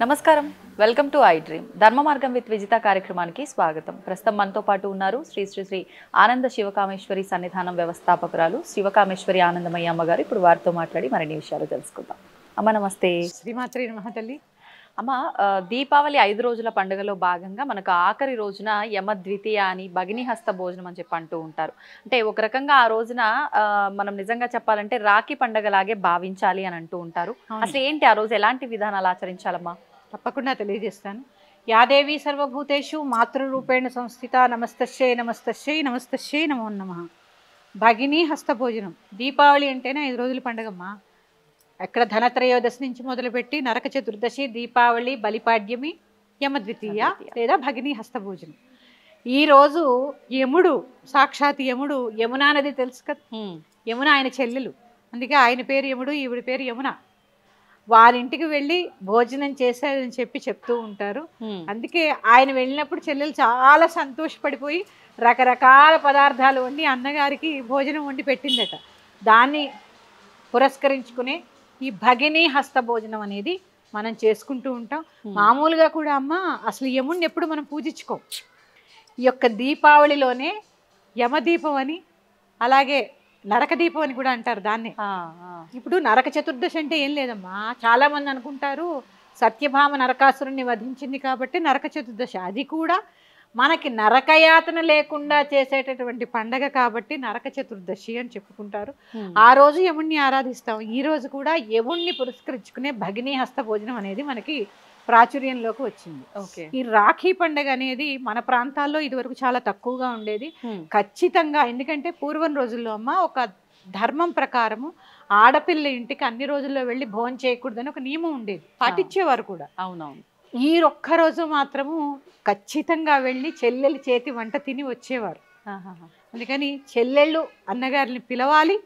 నమస్కారం. Welcome to I dream. ధర్మ మార్గం విత్ విజిత కార్యక్రమానికి స్వాగతం. ప్రస్తుతం మనతో పాటు ఉన్నారు శ్రీ శ్రీ శ్రీ ఆనంద శివకామేశ్వరి సన్నిధానం వ్యవస్థాపకురాలు శివకామేశ్వరి ఆనందమయ్య అమ్మగారు. ఇప్పుడు వారితో మాట్లాడి మరిన్ని విషయాలు తెలుసుకుందాం. అమ్మ నమస్తే. శ్రీమాత్రి నమః తల్లి. అమ్మ, దీపావళి 5 రోజుల పండుగలో భాగంగా మనకు ఆఖరి రోజున యమ ద్వితీయ అని భగిని హస్త భోజనం అని చెప్పి అంటూ ఉంటారు. అంటే ఒక రకంగా ఆ రోజున మనం నిజంగా చెప్పాలంటే రాఖీ పండుగలాగే భావించాలి అని అంటూ ఉంటారు. అసలు ఏంటి ఆ రోజు ఎలాంటి విధానాలు ఆచరించాలమ్మా? తప్పకుండా తెలియజేస్తాను. యాదేవి సర్వభూతేషు మాతృరూపేణ సంస్థిత నమస్తశ్చై నమస్తశ్చై నమస్తశ్చై నమో నమః. భగిని హస్తభోజనం. దీపావళి అంటేనే 5 రోజుల పండుగమ్మా. ఎక్కడ ధనత్రయోదశి నుంచి మొదలుపెట్టి నరక చతుర్దశి, దీపావళి, బలిపాడ్యమి, యమద్వితీయ లేదా భగిని హస్తభోజనం. ఈరోజు యముడు, సాక్షాత్ యముడు, యమునా నది తెలుసు కదా, యమున ఆయన చెల్లెలు, అందుకే ఆయన పేరు యముడు, ఈవిడ పేరు యమున. వారింటికి వెళ్ళి భోజనం చేశారని చెప్తూ ఉంటారు. అందుకే ఆయన వెళ్ళినప్పుడు చెల్లెలు చాలా సంతోషపడిపోయి రకరకాల పదార్థాలు వండి అన్నగారికి భోజనం వండి పెట్టిందట. దాన్ని పురస్కరించుకునే ఈ భగిని హస్త భోజనం అనేది మనం చేసుకుంటూ ఉంటాం. మామూలుగా కూడా అమ్మ అసలు యముడిని ఎప్పుడు మనం పూజించుకోం. ఈ యొక్క దీపావళిలోనే యమదీపం అని, అలాగే నరక దీపం అని కూడా అంటారు దాన్ని. ఇప్పుడు నరక చతుర్దశి అంటే ఏం లేదమ్మా, చాలా మంది అనుకుంటారు సత్యభామ నరకాసురుణ్ణి వధించింది కాబట్టి నరక చతుర్దశి. అది కూడా మనకి నరకయాతన లేకుండా చేసేటటువంటి పండగ కాబట్టి నరక చతుర్దశి అని చెప్పుకుంటారు. ఆ రోజు యముణ్ణి ఆరాధిస్తాం. ఈ రోజు కూడా యముణ్ణి పురస్కరించుకునే భగిని హస్త భోజనం అనేది మనకి ప్రాచుర్యంలోకి వచ్చింది. ఈ రాఖీ పండుగ అనేది మన ప్రాంతాల్లో ఇదివరకు చాలా తక్కువగా ఉండేది. ఖచ్చితంగా, ఎందుకంటే పూర్వం రోజుల్లో అమ్మ ఒక ధర్మం ప్రకారము ఆడపిల్ల ఇంటికి అన్ని రోజుల్లో వెళ్ళి భోజనం చేయకూడదని ఒక నియమం ఉండేది, పాటించేవారు కూడా. అవునవును. ఈ ఒక్కరోజు మాత్రము ఖచ్చితంగా వెళ్ళి చెల్లెలి చేతి వంట తిని వచ్చేవారు. అందుకని చెల్లెళ్ళు అన్నగారిని పిలవాలి,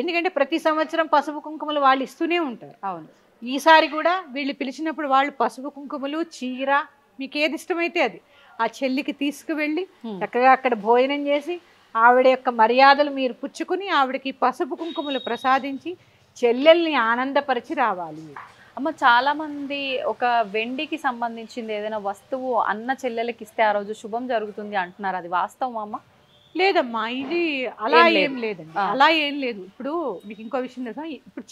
ఎందుకంటే ప్రతి సంవత్సరం పసుపు కుంకుమలు వాళ్ళు ఇస్తూనే ఉంటారు. అవును. ఈసారి కూడా వీళ్ళు పిలిచినప్పుడు వాళ్ళు పసుపు కుంకుమలు, చీర, మీకు ఏది ఇష్టమైతే అది ఆ చెల్లికి తీసుకువెళ్ళి చక్కగా అక్కడ భోజనం చేసి ఆవిడ యొక్క మర్యాదలు మీరు పుచ్చుకుని ఆవిడకి పసుపు కుంకుమలు ప్రసాదించి చెల్లెల్ని ఆనందపరిచి రావాలి. అమ్మ, చాలా మంది ఒక వెండికి సంబంధించింది ఏదైనా వస్తువు అన్న చెల్లెలకి ఇస్తే ఆ రోజు శుభం జరుగుతుంది అంటున్నారు. అది వాస్తవమా అమ్మ? లేదమ్మా, ఇది అలా ఏం లేదండి, అలా ఏం లేదు. ఇప్పుడు మీకు ఇంకో విషయం తెలుసా, ఇప్పుడు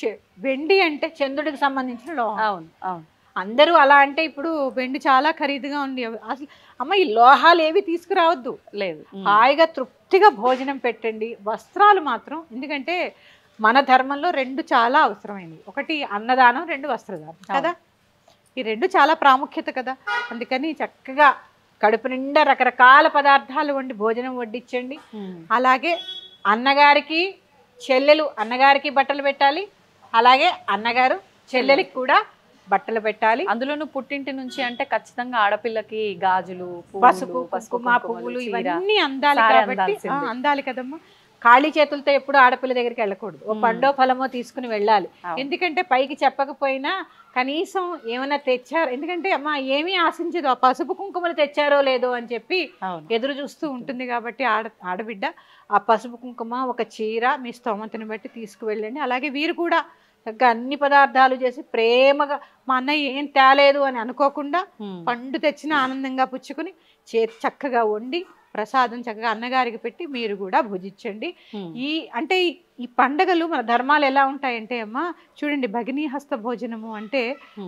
వెండి అంటే చంద్రుడికి సంబంధించిన లోహం. అవును అవును. అందరూ అలా అంటే ఇప్పుడు వెండి చాలా ఖరీదుగా ఉంది. అసలు అమ్మ ఈ లోహాలు ఏవి తీసుకురావద్దు, లేదు. హాయిగా తృప్తిగా భోజనం పెట్టండి. వస్త్రాలు మాత్రం, ఎందుకంటే మన ధర్మంలో 2 చాలా అవసరమైనవి. ఒకటి అన్నదానం, 2 వస్త్రదానం కదా. ఈ 2 చాలా ప్రాముఖ్యత కదా. అందుకని చక్కగా కడుపు నిండా రకరకాల పదార్థాలు వండి భోజనం వడ్డించండి. అలాగే అన్నగారికి చెల్లెలు అన్నగారికి బట్టలు పెట్టాలి, అలాగే అన్నగారు చెల్లెలికి కూడా బట్టలు పెట్టాలి. అందులోనూ పుట్టింటి నుంచి అంటే ఖచ్చితంగా ఆడపిల్లకి గాజులు, పసుపు, కుంకుమ, పువ్వులు ఇవన్నీ అందాలి కాబట్టి అందాలి కదమ్మా. ఖాళీ చేతులతో ఎప్పుడు ఆడపిల్ల దగ్గరికి వెళ్ళకూడదు. ఓ పండో ఫలమో తీసుకుని వెళ్ళాలి. ఎందుకంటే పైకి చెప్పకపోయినా కనీసం ఏమైనా తెచ్చారు, ఎందుకంటే అమ్మ ఏమీ ఆశించదు, ఆ పసుపు కుంకుమలు తెచ్చారో లేదో అని చెప్పి ఎదురు చూస్తూ ఉంటుంది. కాబట్టి ఆడబిడ్డ ఆ పసుపు కుంకుమ, ఒక చీర మీ స్తోమతను బట్టి తీసుకువెళ్ళండి. అలాగే వీరు కూడా చక్కగా అన్ని పదార్థాలు చేసి ప్రేమగా, మా అన్నయ్య ఏం తేలేదు అని అనుకోకుండా పండు తెచ్చిన ఆనందంగా పుచ్చుకుని చక్కగా వండి ప్రసాదం చక్కగా అన్నగారికి పెట్టి మీరు కూడా భుజించండి. అంటే ఈ పండగలు మన ధర్మాలు ఎలా ఉంటాయంటే అమ్మ చూడండి, భగిని హస్త భోజనము అంటే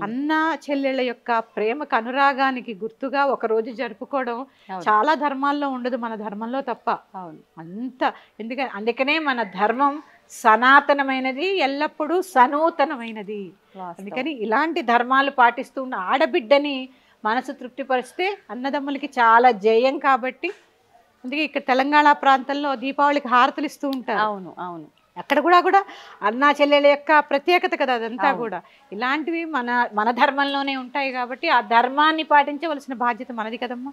అన్న చెల్లెళ్ళ యొక్క ప్రేమకు అనురాగానికి గుర్తుగా ఒక రోజు జరుపుకోవడం చాలా ధర్మాల్లో ఉండదు, మన ధర్మంలో తప్ప. అంత అందుకనే మన ధర్మం సనాతనమైనది, ఎల్లప్పుడూ సనూతనమైనది. అందుకని ఇలాంటి ధర్మాలు పాటిస్తూ ఉన్న ఆడబిడ్డని మనసు తృప్తిపరిస్తే అన్నదమ్ములకి చాలా జయం. కాబట్టి అందుకే ఇక్కడ తెలంగాణ ప్రాంతంలో దీపావళికి హారతులు ఇస్తూ ఉంటారు. అవును అవును. అక్కడ కూడా అన్నా చెల్లెల యొక్క ప్రత్యేకత కదా అదంతా కూడా. ఇలాంటివి మన ధర్మంలోనే ఉంటాయి కాబట్టి ఆ ధర్మాన్ని పాటించవలసిన బాధ్యత మనది కదమ్మా.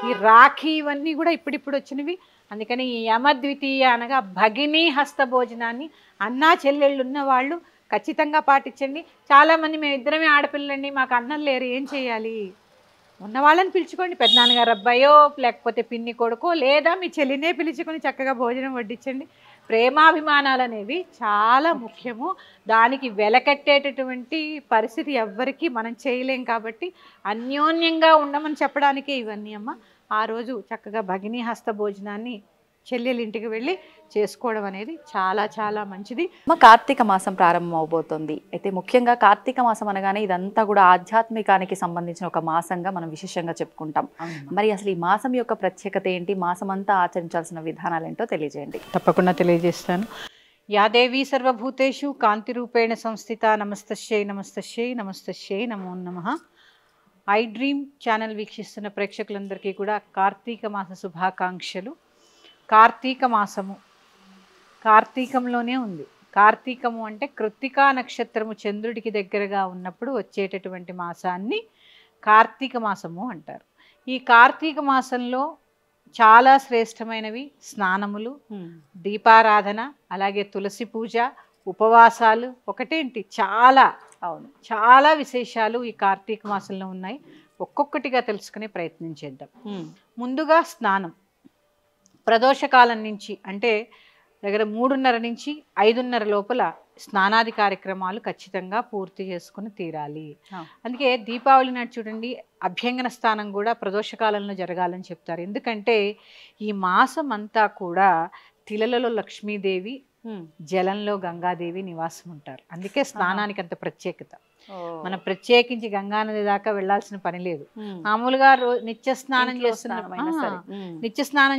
ఈ రాఖీ ఇవన్నీ కూడా ఇప్పుడిప్పుడు వచ్చినవి. అందుకని ఈ యమద్వితీయ అనగా భగిని హస్త భోజనాన్ని అన్నా చెల్లెళ్ళు ఉన్న వాళ్ళు ఖచ్చితంగా పాటించండి. చాలామంది మేము ఇద్దరమే ఆడపిల్లండి, మాకు అన్నలు లేరు, ఏం చేయాలి? ఉన్న వాళ్ళని పిలుచుకోండి, పెద్దనాన్నగారు అబ్బాయో లేకపోతే పిన్ని కొడుకో, లేదా మీ చెల్లినే పిలుచుకొని చక్కగా భోజనం వడ్డించండి. ప్రేమాభిమానాలు అనేవి చాలా ముఖ్యము. దానికి వెలకట్టేటటువంటి పరిస్థితి ఎవ్వరికీ మనం చేయలేం కాబట్టి అన్యోన్యంగా ఉండమని చెప్పడానికే ఇవన్నీ అమ్మ. ఆ రోజు చక్కగా భగినీ హస్త భోజనాన్ని చెల్లెలి ఇంటికి వెళ్ళి చేసుకోవడం అనేది చాలా చాలా మంచిది. కార్తీక మాసం ప్రారంభం అవబోతోంది. అయితే ముఖ్యంగా కార్తీక మాసం అనగానే ఇదంతా కూడా ఆధ్యాత్మికానికి సంబంధించిన ఒక మాసంగా మనం విశేషంగా చెప్పుకుంటాం. మరి అసలు ఈ మాసం యొక్క ప్రత్యేకత ఏంటి, మాసం అంతా ఆచరించాల్సిన విధానాలు ఏంటో తెలియజేయండి. తప్పకుండా తెలియజేస్తాను. యాదేవి సర్వభూతేషు కాంతి రూపేణ సంస్థిత నమస్తశ్యై నమస్తశ్యై నమస్తశ్యై నమో నమః. ఐ డ్రీమ్ ఛానల్ వీక్షిస్తున్న ప్రేక్షకులందరికీ కూడా కార్తీక మాస శుభాకాంక్షలు. కార్తీక మాసము కార్తీకంలోనే ఉంది. కార్తీకము అంటే కృత్తికా నక్షత్రము చంద్రుడికి దగ్గరగా ఉన్నప్పుడు వచ్చేటటువంటి మాసాన్ని కార్తీక మాసము అంటారు. ఈ కార్తీక మాసంలో చాలా శ్రేష్టమైనవి స్నానములు, దీపారాధన, అలాగే తులసి పూజ, ఉపవాసాలు. ఒకటేంటి, చాలా విశేషాలు ఈ కార్తీక మాసంలో ఉన్నాయి. ఒక్కొక్కటిగా తెలుసుకునే ప్రయత్నం చేద్దాం. ముందుగా స్నానం. ప్రదోషకాలం నుంచి అంటే దగ్గర 3:30 నుంచి 5:30 లోపల స్నానాది కార్యక్రమాలు ఖచ్చితంగా పూర్తి చేసుకుని తీరాలి. అందుకే దీపావళి నాడు చూడండి, అభ్యంగన స్నానం కూడా ప్రదోషకాలంలో జరగాలని చెప్తారు. ఎందుకంటే ఈ మాసం అంతా కూడా తిలలలో లక్ష్మీదేవి, జలంలో గంగాదేవి నివాసం ఉంటారు. అందుకే స్నానానికి అంత ప్రత్యేకత. మనం ప్రత్యేకించి గంగానది దాకా వెళ్లాల్సిన పని లేదు. మామూలుగా నిత్య స్నానం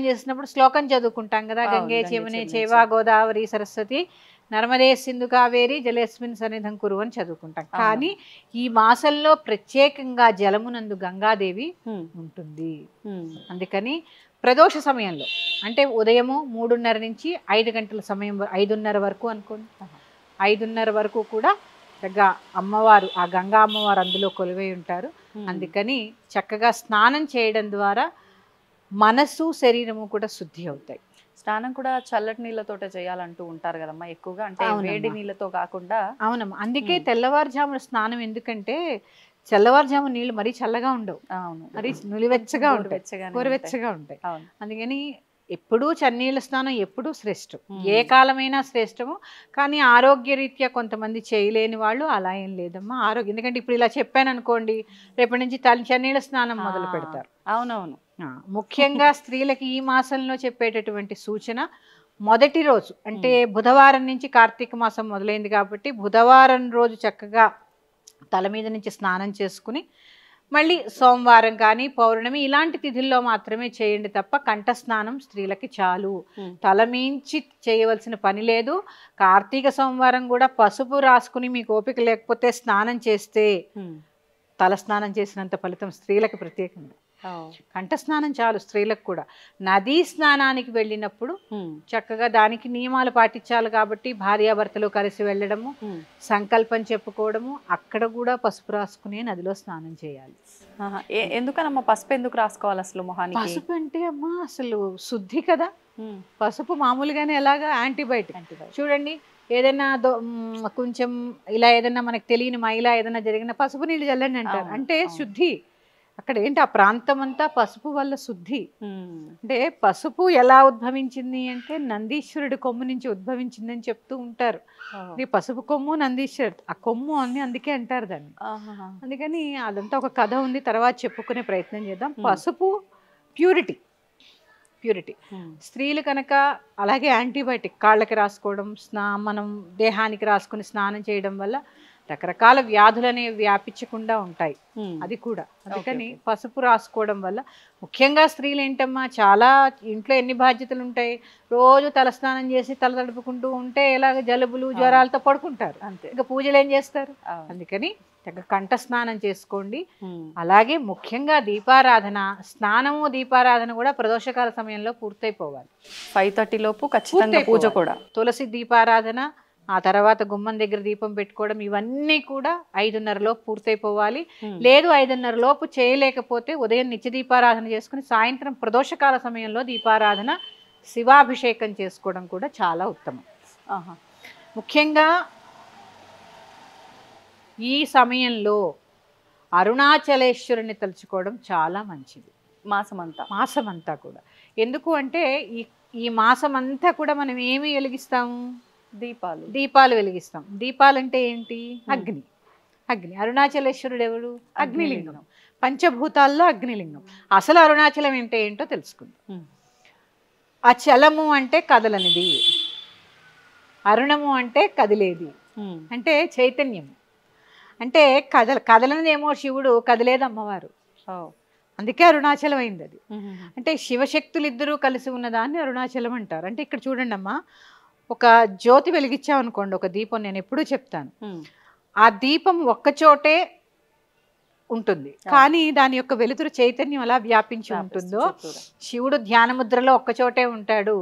చేసినప్పుడు శ్లోకం చదువుకుంటాం కదా, గంగే చయమునే చైవా గోదావరి సరస్వతి నర్మదే సింధు కావేరి జలేస్మిన్ సన్నిధం కురు అని చదువుకుంటాం. కానీ ఈ మాసంలో ప్రత్యేకంగా జలమునందు గంగాదేవి ఉంటుంది. అందుకని ప్రదోష సమయంలో అంటే ఉదయము 3:30 నుంచి 5 గంటల సమయం, 5:30 వరకు అనుకోండి, 5:30 వరకు కూడా చక్కగా అమ్మవారు, ఆ గంగా అమ్మవారు అందులో కొలువై ఉంటారు. అందుకని చక్కగా స్నానం చేయడం ద్వారా మనసు శరీరము కూడా శుద్ధి అవుతాయి. స్నానం కూడా చల్లటి నీళ్ళతోటే చేయాలంటూ ఉంటారు కదమ్మా ఎక్కువగా, అంటే వేడి నీళ్ళతో కాకుండా. అవునమ్మా, అందుకే తెల్లవారుజామున స్నానం. ఎందుకంటే తెల్లవారుజాము నీళ్ళు మరీ చల్లగా ఉండవు, మరి నులివెచ్చగా గోరువెచ్చగా ఉంటాయి. అందుకని ఎప్పుడూ చన్నీళ్ళ స్నానం ఎప్పుడూ శ్రేష్టం, ఏ కాలమైనా శ్రేష్టము. కానీ ఆరోగ్యరీత్యా కొంతమంది చేయలేని వాళ్ళు అలా ఏం లేదమ్మా. ఎందుకంటే ఇప్పుడు ఇలా చెప్పాను అనుకోండి, రేపటి నుంచి చన్నీళ్ళ స్నానం మొదలు పెడతారు. అవునవును. ముఖ్యంగా స్త్రీలకి ఈ మాసంలో చెప్పేటటువంటి సూచన, మొదటి రోజు అంటే బుధవారం నుంచి కార్తీక మాసం మొదలైంది కాబట్టి బుధవారం రోజు చక్కగా తల మీద నుంచి స్నానం చేసుకుని మళ్ళీ సోమవారం కానీ పౌర్ణమి ఇలాంటి తిథుల్లో మాత్రమే చేయండి తప్ప కంఠ స్నానం స్త్రీలకి చాలు. తలమించి చేయవలసిన పని లేదు. కార్తీక సోమవారం కూడా పసుపు రాసుకుని మీకు ఓపిక లేకపోతే స్నానం చేస్తే తల స్నానం చేసినంత ఫలితం స్త్రీలకు ప్రత్యేకంగా. కంఠ స్నానం చాలు స్త్రీలకు కూడా. నదీ స్నానానికి వెళ్ళినప్పుడు చక్కగా దానికి నియమాలు పాటించాలి కాబట్టి భార్యాభర్తలు కలిసి వెళ్ళడము, సంకల్పం చెప్పుకోవడము, అక్కడ కూడా పసుపు రాసుకునే నదిలో స్నానం చేయాలి. ఎందుకనమ్మా పసుపు ఎందుకు రాసుకోవాలి అసలు మొహానికి? పసుపు అంటే అమ్మా అసలు శుద్ధి కదా. పసుపు మామూలుగానే ఎలాగా యాంటీబయాటిక్. చూడండి, ఏదైనా కొంచెం ఇలా ఏదైనా మనకు తెలియని మైలా ఏదైనా జరిగిన పసుపు నీళ్ళు చల్లండి అంటారు. అంటే శుద్ధి. అక్కడ ఏంటి, ఆ ప్రాంతం అంతా పసుపు వల్ల శుద్ధి. అంటే పసుపు ఎలా ఉద్భవించింది అంటే నందీశ్వరుడి కొమ్ము నుంచి ఉద్భవించిందని చెప్తూ ఉంటారు. పసుపు కొమ్ము నందీశ్వరుడు, ఆ కొమ్ము అని అందుకే అంటారు దాన్ని. అందుకని అదంతా ఒక కథ ఉంది, తర్వాత చెప్పుకునే ప్రయత్నం చేద్దాం. పసుపు ప్యూరిటీ. స్త్రీలు కనుక అలాగే యాంటీబయాటిక్ కాళ్ళకి రాసుకోవడం, మనం దేహానికి రాసుకుని స్నానం చేయడం వల్ల రకరకాల వ్యాధులు అనేవి వ్యాపించకుండా ఉంటాయి. అది కూడా అందుకని పసుపు రాసుకోవడం వల్ల ముఖ్యంగా స్త్రీలు ఏంటమ్మా, చాలా ఇంట్లో ఎన్ని బాధ్యతలు ఉంటాయి, రోజు తలస్నానం చేసి తల తడుపుకుంటూ ఉంటే ఎలాగ జలుబులు జ్వరాలతో పడుకుంటారు. అంతే, ఇంకా పూజలు ఏం చేస్తారు. అందుకని కంఠ స్నానం చేసుకోండి. అలాగే ముఖ్యంగా దీపారాధన, స్నానము దీపారాధన కూడా ప్రదోషకాల సమయంలో పూర్తయిపోవాలి. 5:30 లోపు ఖచ్చితంగా పూజ కూడా. తులసి దీపారాధన, ఆ తర్వాత గుమ్మం దగ్గర దీపం పెట్టుకోవడం, ఇవన్నీ కూడా 5:30 లోపు పూర్తయిపోవాలి. లేదు 5:30 లోపు చేయలేకపోతే ఉదయం నిత్య దీపారాధన చేసుకుని సాయంత్రం ప్రదోషకాల సమయంలో దీపారాధన, శివాభిషేకం చేసుకోవడం కూడా చాలా ఉత్తమం. ముఖ్యంగా ఈ సమయంలో అరుణాచలేశ్వరుని తలుచుకోవడం చాలా మంచిది. మాసం అంతా కూడా. ఎందుకు అంటే ఈ ఈ మాసం అంతా కూడా మనం ఏమి వెలిగిస్తాము? దీపాలు వెలిగిస్తాం. దీపాలు అంటే ఏంటి? అగ్ని. అగ్ని. అరుణాచలేశ్వరుడు ఎవరు? అగ్నిలింగం. పంచభూతాల్లో అగ్నిలింగం. అసలు అరుణాచలం అంటే ఏంటో తెలుసుకుందాం. అచలము అంటే కదలనిది, అరుణము అంటే కదిలేది, అంటే చైతన్యము. అంటే కదలనిదేమో శివుడు, కదిలేది అమ్మవారు. అందుకే అరుణాచలం అయింది అది. అంటే శివశక్తులు ఇద్దరూ కలిసి ఉన్నదాన్ని అరుణాచలం అంటారు. అంటే ఇక్కడ చూడండి అమ్మా, ఒక జ్యోతి వెలిగించామనుకోండి, ఒక దీపం, నేను ఎప్పుడూ చెప్తాను, ఆ దీపం ఒక్కచోటే ఉంటుంది, కానీ దాని యొక్క వెలుతురు చైతన్యం ఎలా వ్యాపించి ఉంటుందో, శివుడు ధ్యానముద్రలో ఒక్కచోటే ఉంటాడు,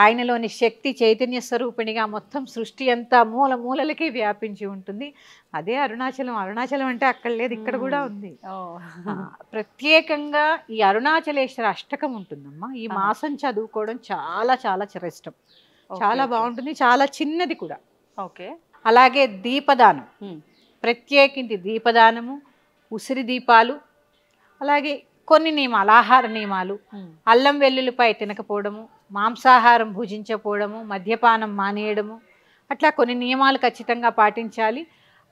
ఆయనలోని శక్తి చైతన్య స్వరూపిణిగా మొత్తం సృష్టి అంతా మూల మూలలకి వ్యాపించి ఉంటుంది. అదే అరుణాచలం. అరుణాచలం అంటే అక్కడ లేదు, ఇక్కడ కూడా ఉంది. ప్రత్యేకంగా ఈ అరుణాచలేశ్వర అష్టకం ఉంటుందమ్మా. ఈ మాసం చదువుకోవడం చాలా చాలా శ్రేష్టం, చాలా బాగుంటుంది, చాలా చిన్నది కూడా. అలాగే దీపదానం, ప్రత్యేకించి దీపదానము, ఉసిరి దీపాలు, అలాగే కొన్ని నియమాలు, ఆహార నియమాలు, అల్లం వెల్లుల్లిపై తినకపోవడము, మాంసాహారం భుజించకపోవడము, మద్యపానం మానేయడము, అట్లా కొన్ని నియమాలు ఖచ్చితంగా పాటించాలి.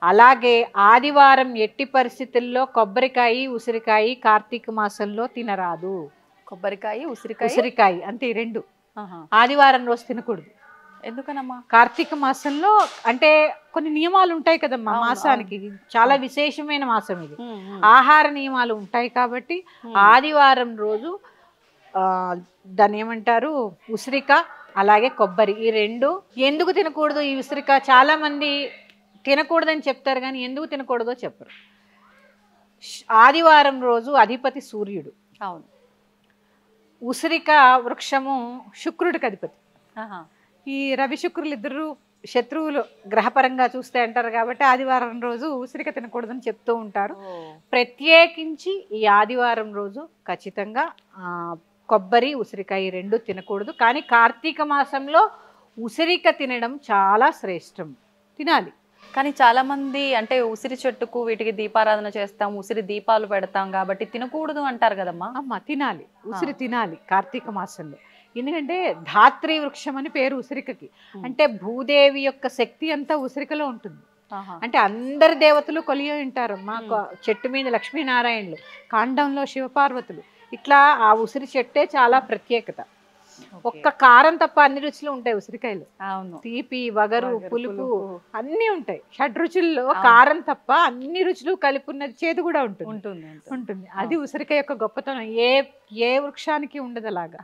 అలాగే ఆదివారం ఎట్టి పరిస్థితుల్లో కొబ్బరికాయ, ఉసిరికాయ కార్తీక మాసంలో తినరాదు. కొబ్బరికాయ, ఉసిరికాయ అంతే, ఈ రెండు ఆదివారం రోజు తినకూడదు. ఎందుకనమ్మా? కార్తీక మాసంలో అంటే కొన్ని నియమాలు ఉంటాయి కదమ్మా, మాసానికి చాలా విశేషమైన మాసం ఇది, ఆహార నియమాలు ఉంటాయి కాబట్టి ఆదివారం రోజు దాన్ని ఏమంటారు, ఉసిరిక అలాగే కొబ్బరి, ఈ రెండు. ఎందుకు తినకూడదు ఈ ఉసిరిక? చాలా మంది తినకూడదని చెప్తారు కానీ ఎందుకు తినకూడదో చెప్పరు. ఆదివారం రోజు అధిపతి సూర్యుడు, అవును, ఉసిరిక వృక్షము శుక్రుడికి అధిపతి. ఈ రవి శుక్రులు ఇద్దరు శత్రువులు గ్రహపరంగా చూస్తే అంటారు కాబట్టి ఆదివారం రోజు ఉసిరిక తినకూడదని చెప్తూ ఉంటారు. ప్రత్యేకించి ఈ ఆదివారం రోజు ఖచ్చితంగా కొబ్బరి, ఉసిరికాయ రెండు తినకూడదు. కానీ కార్తీక మాసంలో ఉసిరిక తినడం చాలా శ్రేష్టం, తినాలి. కానీ చాలా మంది అంటే ఉసిరి చెట్టుకు వీటికి దీపారాధన చేస్తాం, ఉసిరి దీపాలు పెడతాం కాబట్టి తినకూడదు అంటారు కదమ్మా. అమ్మ తినాలి, ఉసిరి తినాలి కార్తీక మాసంలో. ఎందుకంటే ధాత్రి వృక్షం అని పేరు ఉసిరికకి. అంటే భూదేవి యొక్క శక్తి అంతా ఉసిరికలో ఉంటుంది. అంటే అందరి దేవతలు కొలియ ఉంటారు. మాకు చెట్టు మీద లక్ష్మీనారాయణులు, కాండంలో శివపార్వతులు, ఇట్లా ఆ ఉసిరి చెట్టే చాలా ప్రత్యేకత. ఒక్క కారం తప్ప అన్ని రుచులు ఉంటాయి ఉసిరికాయలు. అవును, తీపి, వగరు, పులుపు అన్ని ఉంటాయి. షడ్రుచుల్లో కారం తప్ప అన్ని రుచులు కలిపి ఉన్నది, చేదు కూడా ఉంటుంది. అది ఉసిరికాయ యొక్క గొప్పతనం. ఏ వృక్షానికి ఉండదు అలాగా,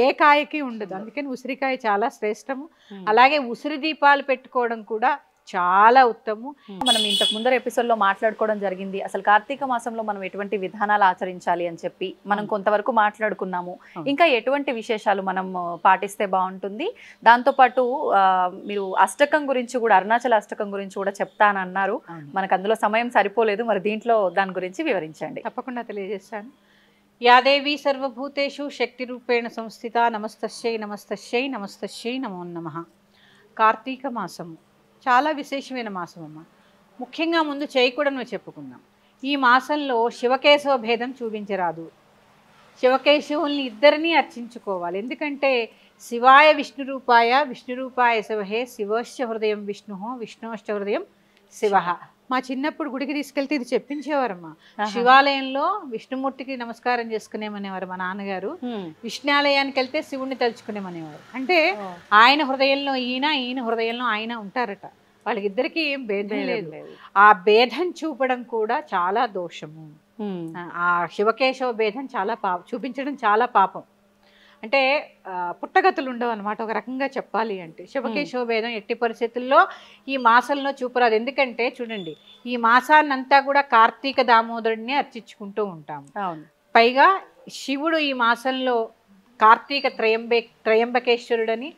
ఏ కాయకి ఉండదు. అందుకని ఉసిరికాయ చాలా శ్రేష్టము. అలాగే ఉసిరి దీపాలు పెట్టుకోవడం కూడా చాలా ఉత్తమం. మనం ఇంతకు ముందర ఎపిసోడ్లో మాట్లాడుకోవడం జరిగింది అసలు కార్తీక మాసంలో మనం ఎటువంటి విధానాలు ఆచరించాలి అని చెప్పి మనం కొంతవరకు మాట్లాడుకున్నాము. ఇంకా ఎటువంటి విశేషాలు మనం పాటిస్తే బాగుంటుంది? దాంతోపాటు మీరు అష్టకం గురించి కూడా, అరుణాచల అష్టకం గురించి కూడా చెప్తానన్నారు. మనకు అందులో సమయం సరిపోలేదు, మరి దీంట్లో దాని గురించి వివరించండి. తప్పకుండా తెలియజేస్తాను. యాదేవి సర్వభూతేషు శక్తి రూపేణ సంస్థిత నమస్తస్యై నమస్తస్యై నమస్తస్యై నమో నమః. కార్తీక మాసము చాలా విశేషమైన మాసం అమ్మ. ముఖ్యంగా ముందు చేయకూడదు చెప్పుకుందాం. ఈ మాసంలో శివకేశవ భేదం చూపించరాదు. శివకేశవుల్ని ఇద్దరినీ అర్చించుకోవాలి. ఎందుకంటే శివాయ విష్ణురూపాయ విష్ణురూపాయ శివహే శివశ్చ హృదయం విష్ణు విష్ణుశ్చ హృదయం శివ. మా చిన్నప్పుడు గుడికి తీసుకెళ్తే ఇది చెప్పించేవారమ్మా. శివాలయంలో విష్ణుమూర్తికి నమస్కారం చేసుకునేమనేవారు మా నాన్నగారు, విష్ణాలయానికి వెళ్తే శివుణ్ణి తలుచుకునేమనేవారు. అంటే ఆయన హృదయంలో ఈయన, ఈయన హృదయంలో ఆయన ఉంటారట. వాళ్ళకిద్దరికి ఏం భేదం లేదు. ఆ భేదం చూపడం కూడా చాలా దోషము. ఆ శివకేశవ భేదం చాలా చూపించడం చాలా పాపం. అంటే పుట్టగతులు ఉండవు అనమాట ఒక రకంగా చెప్పాలి అంటే. శివకేశవ భేదం ఎట్టి పరిస్థితుల్లో ఈ మాసంలో చూపరాదు. ఎందుకంటే చూడండి, ఈ మాసాన్నంతా కూడా కార్తీక దామోదరుడిని అర్చించుకుంటూ ఉంటాము. పైగా శివుడు ఈ మాసంలో కార్తీక త్రయంబకేశ్వరుడని,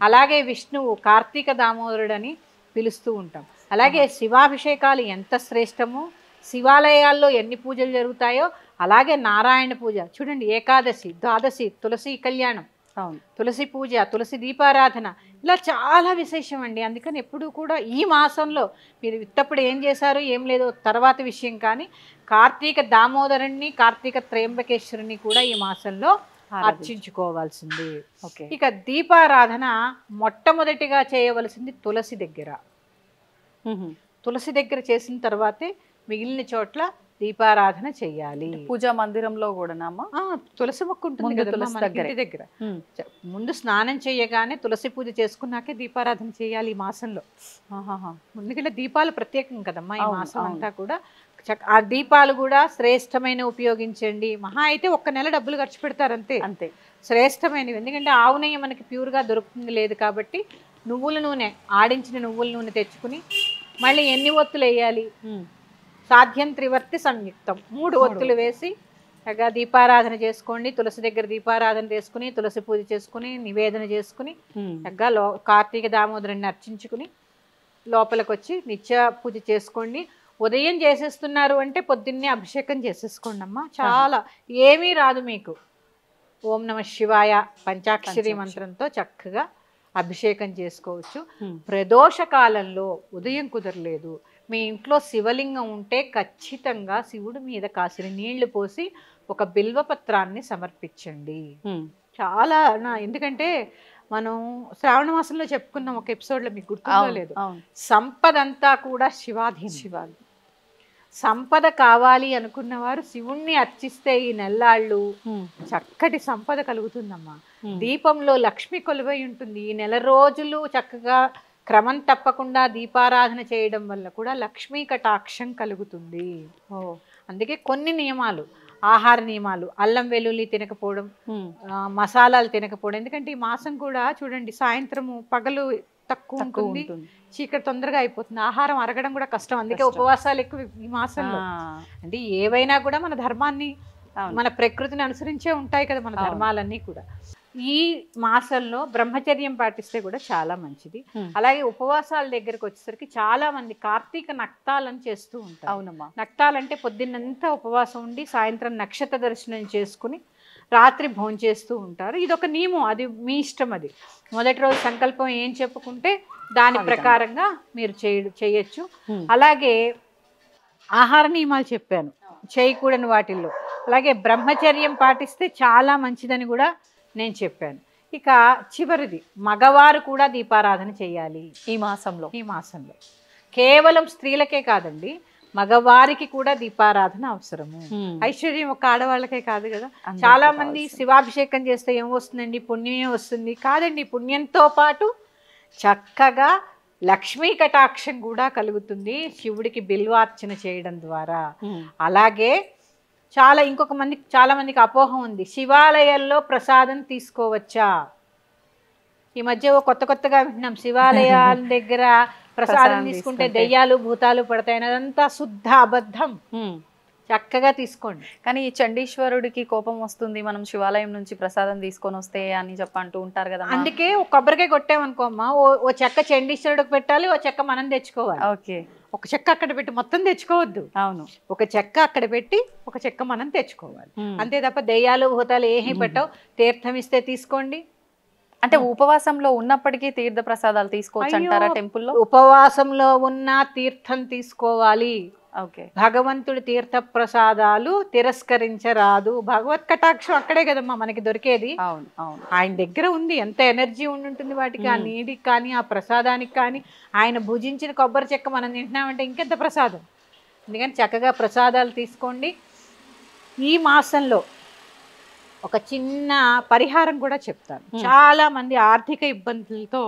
అలాగే విష్ణువు కార్తీక దామోదరుడని పిలుస్తూ ఉంటాం. అలాగే శివాభిషేకాలు ఎంత శ్రేష్టమో, శివాలయాల్లో ఎన్ని పూజలు జరుగుతాయో అలాగే నారాయణ పూజ చూడండి, ఏకాదశి, ద్వాదశి, తులసి కళ్యాణం, తులసి పూజ, తులసి దీపారాధన, ఇలా చాలా విశేషం అండి. అందుకని ఎప్పుడు కూడా ఈ మాసంలో మీరు విత్తప్పుడు ఏం చేశారో ఏం లేదో తర్వాత విషయం, కానీ కార్తీక దామోదరుణ్ణి కార్తీక త్రయంబకేశ్వరుని కూడా ఈ మాసంలో అర్చించుకోవాల్సింది. ఇక దీపారాధన మొట్టమొదటిగా చేయవలసింది తులసి దగ్గర. తులసి దగ్గర చేసిన తర్వాతే మిగిలిన చోట్ల దీపారాధన చెయ్యాలి. పూజా మందిరంలో కూడా తులసి మొక్క ఉంటుంది కదా మన ఇంటి దగ్గర. ముందు స్నానం చేయగానే తులసి పూజ చేసుకున్నాకే దీపారాధన చేయాలి ఈ మాసంలో. ఎందుకంటే దీపాలు ప్రత్యేకం కదమ్మా ఈ మాసం అంతా కూడా. ఆ దీపాలు కూడా శ్రేష్టమైన ఉపయోగించండి. మహా అయితే 1 నెల డబ్బులు ఖర్చు పెడతారు అంతే. అంతే శ్రేష్టమైనవి. ఎందుకంటే ఆవు నెయ్యి మనకి ప్యూర్గా దొరుకుతుంది లేదు కాబట్టి నువ్వుల నూనె, ఆడించిన నువ్వుల నూనె తెచ్చుకుని మళ్ళీ ఎన్ని ఒత్తులు వేయాలి, సాధ్యం త్రివర్తి సంయుక్తం 3 ఒత్తులు వేసి చక్కగా దీపారాధన చేసుకోండి. తులసి దగ్గర దీపారాధన చేసుకుని తులసి పూజ చేసుకుని నివేదన చేసుకుని చక్కగా కార్తీక దామోదరుని అర్చించుకుని లోపలికి వచ్చి నిత్య పూజ చేసుకోండి. ఉదయం చేసేస్తున్నారు అంటే పొద్దున్నే అభిషేకం చేసేసుకోండి అమ్మా. చాలా ఏమీ రాదు మీకు. ఓం నమ శివాయ పంచాక్షరి మంత్రంతో చక్కగా అభిషేకం చేసుకోవచ్చు. ప్రదోష కాలంలో ఉదయం కుదరలేదు, మీ ఇంట్లో శివలింగం ఉంటే ఖచ్చితంగా శివుడి మీద కాసిన నీళ్లు పోసి ఒక బిల్వపత్రాన్ని సమర్పించండి. చాలా ఎందుకంటే మనం శ్రావణ మాసంలో చెప్పుకున్నాం ఒక ఎపిసోడ్లో, మీకు గుర్తులేదు. సంపద అంతా కూడా శివాధీనం. సంపద కావాలి అనుకున్న వారు శివుణ్ణి అర్చిస్తే ఈ నెల్లాళ్ళు చక్కటి సంపద కలుగుతుందమ్మా. దీపంలో లక్ష్మి కొలువై ఉంటుంది. ఈ నెల రోజులు చక్కగా క్రమం తప్పకుండా దీపారాధన చేయడం వల్ల కూడా లక్ష్మీ కటాక్షం కలుగుతుంది. అందుకే కొన్ని నియమాలు, ఆహార నియమాలు, అల్లం వెల్లుల్లి తినకపోవడం, మసాలాలు తినకపోవడం. ఎందుకంటే ఈ మాసం కూడా చూడండి సాయంత్రము పగలు తక్కువ ఉంటుంది, చీకటి తొందరగా అయిపోతుంది, ఆహారం అరగడం కూడా కష్టం. అందుకే ఉపవాసాలు ఎక్కువ ఈ మాసంలో. అంటే ఏవైనా కూడా మన ధర్మాన్ని, మన ప్రకృతిని అనుసరించే ఉంటాయి కదా మన ధర్మాలన్నీ కూడా. ఈ మాసంలో బ్రహ్మచర్యం పాటిస్తే కూడా చాలా మంచిది. అలాగే ఉపవాసాల దగ్గరకు వచ్చేసరికి చాలా మంది కార్తీక నక్తాలను చేస్తూ ఉంటారు. అవునమ్మా. నక్తాలంటే పొద్దున్నంతా ఉపవాసం ఉండి సాయంత్రం నక్షత్ర దర్శనం చేసుకుని రాత్రి భోంచేస్తూ ఉంటారు. ఇది ఒక నియమం, అది మీ ఇష్టం. అది మొదటి రోజు సంకల్పం ఏం చెప్పుకుంటే దాని ప్రకారంగా మీరు చేయొచ్చు. అలాగే ఆహార నియమాలు చెప్పాను చేయకూడని వాటిల్లో. అలాగే బ్రహ్మచర్యం పాటిస్తే చాలా మంచిదని కూడా నేను చెప్పాను. ఇక చివరిది, మగవారు కూడా దీపారాధన చేయాలి ఈ మాసంలో. కేవలం స్త్రీలకే కాదండి, మగవారికి కూడా దీపారాధన అవసరము. ఐశ్వర్యం ఒక ఆడవాళ్ళకే కాదు కదా. చాలా మంది శివాభిషేకం చేస్తే ఏం వస్తుందండి, పుణ్యమే వస్తుంది. కాదండి, పుణ్యంతో పాటు చక్కగా లక్ష్మీ కటాక్షం కూడా కలుగుతుంది శివుడికి బిల్వార్చన చేయడం ద్వారా. అలాగే చాలా మందికి అపోహ ఉంది, శివాలయాల్లో ప్రసాదం తీసుకోవచ్చా? ఈ మధ్య కొత్తగా వింటున్నాం శివాలయాల దగ్గర ప్రసాదం తీసుకుంటే దెయ్యాలు భూతాలు పడతాయి. అదంతా శుద్ధ అబద్ధం. చక్కగా తీసుకోండి. కానీ ఈ చండీశ్వరుడికి కోపం వస్తుంది మనం శివాలయం నుంచి ప్రసాదం తీసుకొని వస్తే అని అంటూ ఉంటారు కదా. అందుకే ఒక కొబ్బరికాయ కొట్టామనుకోమ్మా, ఓ చెక్క చండీశ్వరుడికి పెట్టాలి, ఓ చెక్క మనం తెచ్చుకోవాలి. ఓకే, ఒక చెక్క అక్కడ పెట్టి మొత్తం తెచ్చుకోవద్దు. అవును, ఒక చెక్క అక్కడ పెట్టి ఒక చెక్క మనం తెచ్చుకోవాలి అంతే తప్ప దెయ్యాలు భూతాలు ఏమీ పెట్టవు. తీర్థం ఇస్తే తీసుకోండి. అంటే ఉపవాసంలో ఉన్నప్పటికీ తీర్థ ప్రసాదాలు తీసుకోవచ్చు అంటారా టెంపుల్లో? ఉపవాసంలో ఉన్న తీర్థం తీసుకోవాలి. ఓకే, భగవంతుడి తీర్థ ప్రసాదాలు తిరస్కరించరాదు. భగవత్ కటాక్షం అక్కడే కదమ్మా మనకి దొరికేది. అవును అవును, ఆయన దగ్గర ఉంది. ఎంత ఎనర్జీ ఉంటుంది వాటికి, ఆ నీటికి కానీ ఆ ప్రసాదానికి కానీ. ఆయన భుజించిన కొబ్బరి చెక్క మనం తింటున్నామంటే ఇంకెంత ప్రసాదం. అందుకని చక్కగా ప్రసాదాలు తీసుకోండి. ఈ మాసంలో ఒక చిన్న పరిహారం కూడా చెప్తాను. చాలా మంది ఆర్థిక ఇబ్బందులతో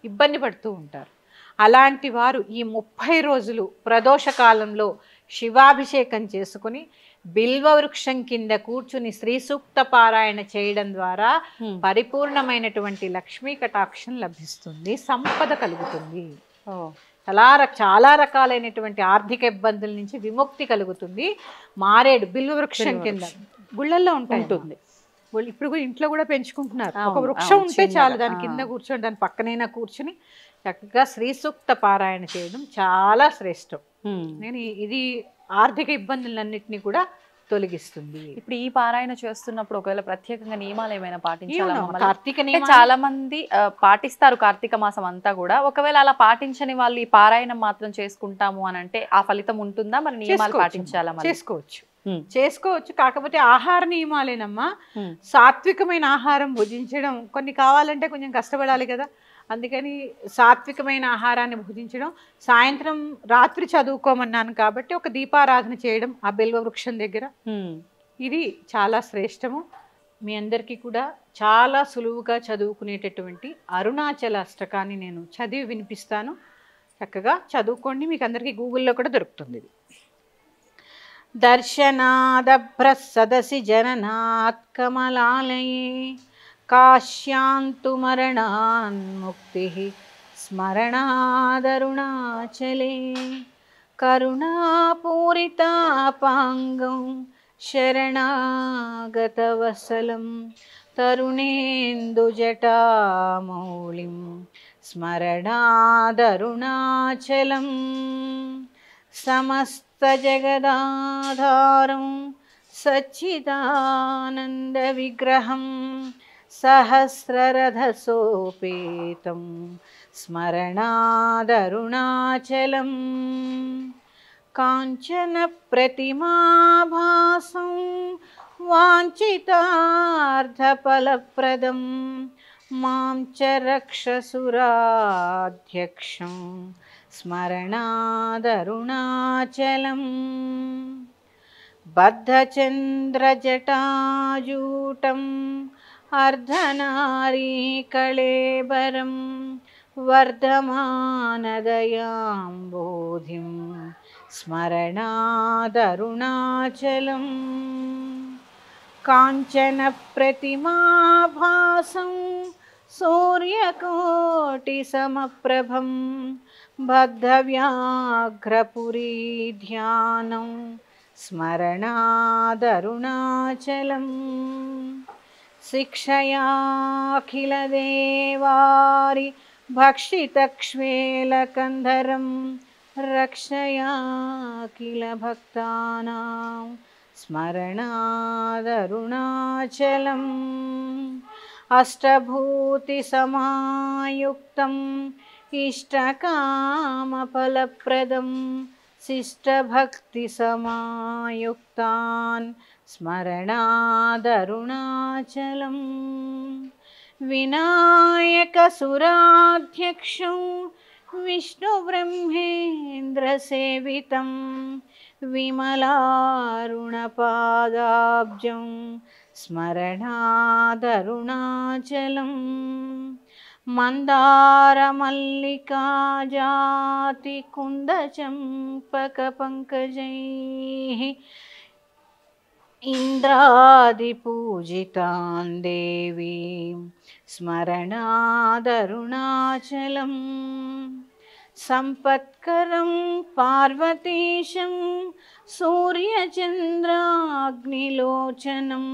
ఇబ్బంది పడుతూ ఉంటారు. అలాంటి వారు ఈ 30 రోజులు ప్రదోష కాలంలో శివాభిషేకం చేసుకుని బిల్వ వృక్షం కింద కూర్చుని శ్రీ సూక్త పారాయణ చేయడం ద్వారా పరిపూర్ణమైనటువంటి లక్ష్మీ కటాక్షం లభిస్తుంది, సంపద కలుగుతుంది. చాలా రకాలైనటువంటి ఆర్థిక ఇబ్బందుల నుంచి విముక్తి కలుగుతుంది. మారేడు బిల్వ వృక్షం కింద గుళ్ళల్లో ఉంటుంది. ఇప్పుడు కూడా ఇంట్లో కూడా పెంచుకుంటున్నారు. ఒక వృక్షం ఉంటే చాలు, దాని కింద కూర్చొని దాని పక్కనైనా కూర్చుని చక్కగా శ్రీ సూక్త పారాయణ చేయడం చాలా శ్రేష్టం. నేను ఇది ఆర్థిక ఇబ్బందులన్నింటినీ కూడా తొలగిస్తుంది. ఇప్పుడు ఈ పారాయణ చేస్తున్నప్పుడు ఒకవేళ ప్రత్యేకంగా నియమాలు ఏమైనా పాటించాలా మమ్మల్ని? కార్తీక అంటే నియమాలు చాలా మంది పాటిస్తారు కార్తీక మాసం అంతా కూడా. ఒకవేళ అలా పాటించని వాళ్ళు ఈ పారాయణం మాత్రం చేసుకుంటాము అని అంటే ఆ ఫలితం ఉంటుందా? మరి నియమాలు పాటించాలా? చేసుకోవచ్చు. కాకపోతే ఆహార నియమాలేనమ్మా. సాత్వికమైన ఆహారం భుజించడం, కొన్ని కావాలంటే కొంచెం కష్టపడాలి కదా, అందుకని సాత్వికమైన ఆహారాన్ని భుజించడం. సాయంత్రం రాత్రి చదువుకోమన్నాను కాబట్టి ఒక దీపారాధన చేయడం ఆ బిల్వ వృక్షం దగ్గర, ఇది చాలా శ్రేష్టము. మీ అందరికీ కూడా చాలా సులువుగా చదువుకునేటటువంటి అరుణాచల అష్టకాన్ని నేను చదివి వినిపిస్తాను. చక్కగా చదువుకోండి, మీకు అందరికీ గూగుల్లో కూడా దొరుకుతుంది ఇది. దర్శనాదభ్రః సదసి జననాత్ కమలాలయే కాశ్యాంతు మరణాన్ముక్తిః స్మరణాదరుణాచలే కరుణాపూరితాపాంగం శరణాగతవత్సలం తరుణేందుజటామౌళిం స్మరణాదరుణాచలం సమస్తజగదాధారం సచ్చిదానందవిగ్రహం సహస్రరథసోపేతం స్మరణాదరుణాచలం కాంచనప్రతిమాభాసం వాంఛితార్థఫలప్రదం మాం చ రక్షసురాధ్యక్షం స్మరణాదరుణాచలం బద్ధచంద్రజటాజూటం అర్ధనారీకళేబరం వర్ధమానదయాంబోధిం స్మరణాదరుణాచలం కాంచనప్రతిమాభాసం సూర్యకోటిసమప్రభం బద్ధవ్యాఘ్రపురీధ్యానం స్మరణాదరుణాచలం శిక్షయాఖిలదేవారి భక్షితక్ష్వేలకంధరం రక్షయాఖిల భక్తానాం స్మరణాదరుణాచలం అష్టభూతిసమాయుక్తం ఇష్టకామఫలప్రదం శిష్టభక్తిసమాయుక్తాన్ స్మరణాదరుణాచలం వినాయకసురాధ్యక్షం విష్ణుబ్రహ్మేంద్రసేవితం విమలారుణపాదాబ్జం స్మరణాదరుణాచలం మందారమల్లికాజాతి కుందచంపకపంకజైః ఇంద్రాదిపూజితాన్ దేవీం స్మరణాదరుణాచలం సంపత్కరం పార్వతీశం సూర్యచంద్రాగ్నిలోచనం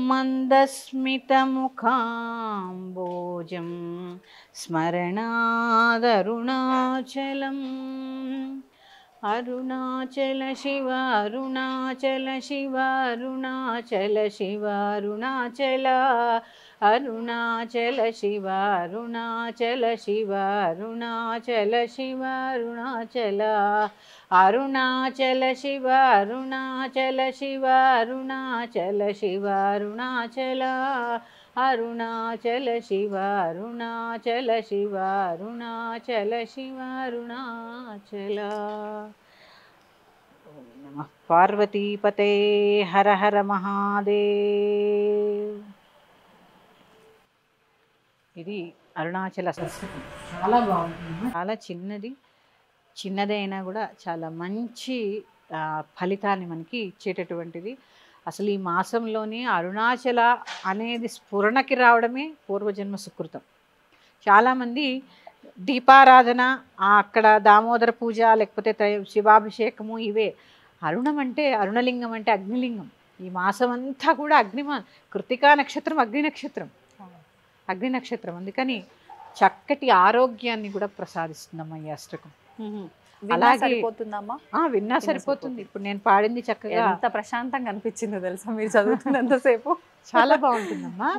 మందస్మితముఖాంబోజం స్మరణాదరుణాచలం అరుణాచల శివ అరుణాచల శివ అరుణాచల శివ అరుణాచల అరుణాచల శివ అరుణాచల శివ అరుణాచల శివ అరుణాచల అరుణాచల శివ అరుణాచల శివ అరుణాచల శివ అరుణాచల అరుణాచల శివ అరుణాచల శివ అరుణాచల శివ అరుణాచల. ఓం నమః పార్వతీపతే హర హర మహాదేవ్. ఇది అరుణాచల సంస్కృతం, చాలా బాగుంటుంది, చాలా చిన్నదైనా కూడా చాలా మంచి ఫలితాన్ని మనకి ఇచ్చేటటువంటిది. అసలు ఈ మాసంలోనే అరుణాచల అనేది స్ఫురణకి రావడమే పూర్వజన్మ సుకృతం. చాలామంది దీపారాధన, అక్కడ దామోదర పూజ, లేకపోతే శివాభిషేకము, ఇవే. అరుణం అంటే, అరుణలింగం అంటే అగ్నిలింగం. ఈ మాసం అంతా కూడా కృత్తికా నక్షత్రం అగ్ని నక్షత్రం అందుకని చక్కటి ఆరోగ్యాన్ని కూడా ప్రసాదిస్తుందమ్మా ఈ అష్టకం. అలాగే సరిపోతుందమ్మా? విన్నా సరిపోతుంది. ఇప్పుడు నేను పాడింది చక్కగా ఎంత ప్రశాంతంగా అనిపించిందో తెలుసా మీరు చదువుతున్నంతసేపు. చాలా బాగుంటుందమ్మా.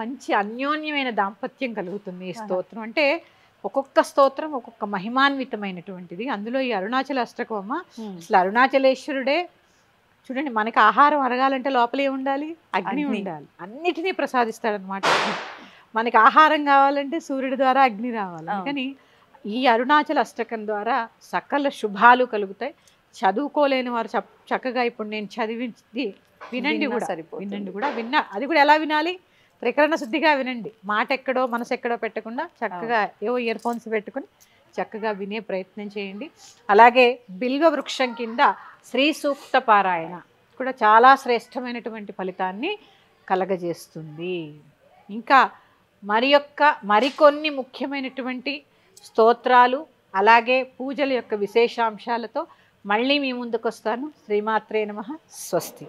మంచి అన్యోన్యమైన దాంపత్యం కలుగుతుంది ఈ స్తోత్రం. అంటే ఒక్కొక్క స్తోత్రం ఒక్కొక్క మహిమాన్వితమైనటువంటిది. అందులో ఈ అరుణాచల అష్టకం అమ్మ, అసలు అరుణాచలేశ్వరుడే చూడండి, మనకి ఆహారం అరగాలంటే లోపల ఏముండాలి? అగ్ని ఉండాలి. అన్నిటినీ ప్రసాదిస్తాడనమాట. మనకి ఆహారం కావాలంటే సూర్యుడి ద్వారా అగ్ని రావాలి. అందుకని ఈ అరుణాచల అష్టకం ద్వారా సకల శుభాలు కలుగుతాయి. చదువుకోలేని వారు చక్కగా ఇప్పుడు నేను చదివింది వినండి కూడా, వినండి కూడా. అది కూడా ఎలా వినాలి? త్రికరణ శుద్ధిగా వినండి. మాట ఎక్కడో మనసు ఎక్కడో పెట్టకుండా చక్కగా ఏవో ఇయర్ ఫోన్స్ పెట్టుకుని చక్కగా వినే ప్రయత్నం చేయండి. అలాగే బిల్వ వృక్షం కింద శ్రీ సూక్త పారాయణ కూడా చాలా శ్రేష్టమైనటువంటి ఫలితాన్ని కలగజేస్తుంది. ఇంకా మరికొన్ని ముఖ్యమైనటువంటి స్తోత్రాలు అలాగే పూజల యొక్క విశేషాంశాలతో మళ్ళీ మీ ముందుకు వస్తాను. శ్రీమాత్రే నమః. స్వస్తి.